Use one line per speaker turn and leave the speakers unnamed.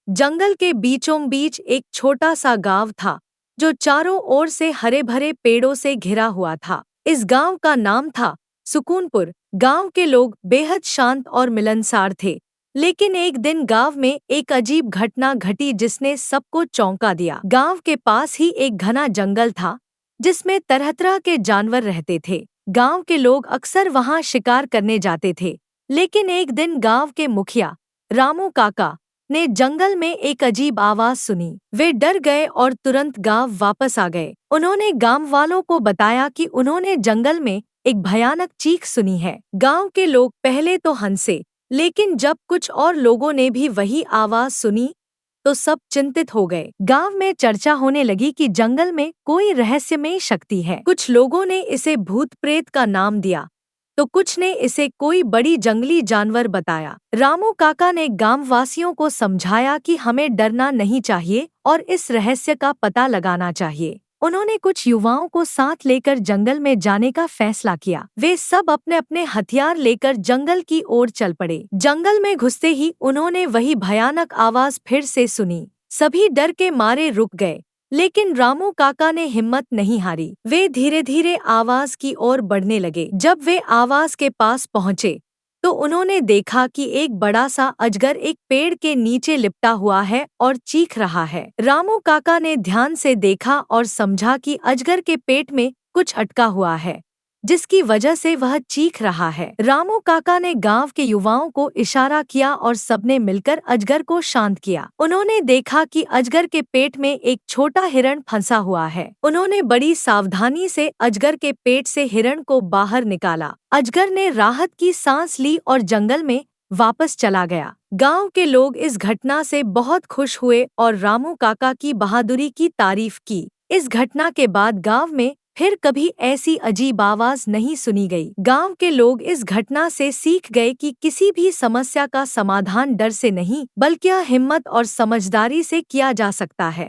जंगल के बीचों बीच एक छोटा सा गांव था जो चारों ओर से हरे भरे पेड़ों से घिरा हुआ था। इस गांव का नाम था सुकूनपुर। गांव के लोग बेहद शांत और मिलनसार थे। लेकिन एक दिन गांव में एक अजीब घटना घटी जिसने सबको चौंका दिया। गांव के पास ही एक घना जंगल था जिसमें तरह तरह के जानवर रहते थे। गांव के लोग अक्सर वहां शिकार करने जाते थे। लेकिन एक दिन गांव के मुखिया रामू काका ने जंगल में एक अजीब आवाज सुनी। वे डर गए और तुरंत गांव वापस आ गए। उन्होंने गांव वालों को बताया कि उन्होंने जंगल में एक भयानक चीख सुनी है। गांव के लोग पहले तो हंसे, लेकिन जब कुछ और लोगों ने भी वही आवाज सुनी तो सब चिंतित हो गए। गांव में चर्चा होने लगी कि जंगल में कोई रहस्यमयी शक्ति है। कुछ लोगों ने इसे भूत प्रेत का नाम दिया तो कुछ ने इसे कोई बड़ी जंगली जानवर बताया। रामू काका ने गांव वासियों को समझाया कि हमें डरना नहीं चाहिए और इस रहस्य का पता लगाना चाहिए। उन्होंने कुछ युवाओं को साथ लेकर जंगल में जाने का फैसला किया। वे सब अपने अपने हथियार लेकर जंगल की ओर चल पड़े। जंगल में घुसते ही उन्होंने वही भयानक आवाज फिर से सुनी। सभी डर के मारे रुक गए, लेकिन रामू काका ने हिम्मत नहीं हारी। वे धीरे धीरे आवाज की ओर बढ़ने लगे। जब वे आवाज के पास पहुंचे तो उन्होंने देखा कि एक बड़ा सा अजगर एक पेड़ के नीचे लिपटा हुआ है और चीख रहा है। रामू काका ने ध्यान से देखा और समझा कि अजगर के पेट में कुछ अटका हुआ है, जिसकी वजह से वह चीख रहा है। रामू काका ने गांव के युवाओं को इशारा किया और सबने मिलकर अजगर को शांत किया। उन्होंने देखा कि अजगर के पेट में एक छोटा हिरण फंसा हुआ है। उन्होंने बड़ी सावधानी से अजगर के पेट से हिरण को बाहर निकाला। अजगर ने राहत की सांस ली और जंगल में वापस चला गया। गांव के लोग इस घटना से बहुत खुश हुए और रामू काका की बहादुरी की तारीफ की। इस घटना के बाद गांव में फिर कभी ऐसी अजीब आवाज नहीं सुनी गई। गांव के लोग इस घटना से सीख गए कि किसी भी समस्या का समाधान डर से नहीं, बल्कि हिम्मत और समझदारी से किया जा सकता है।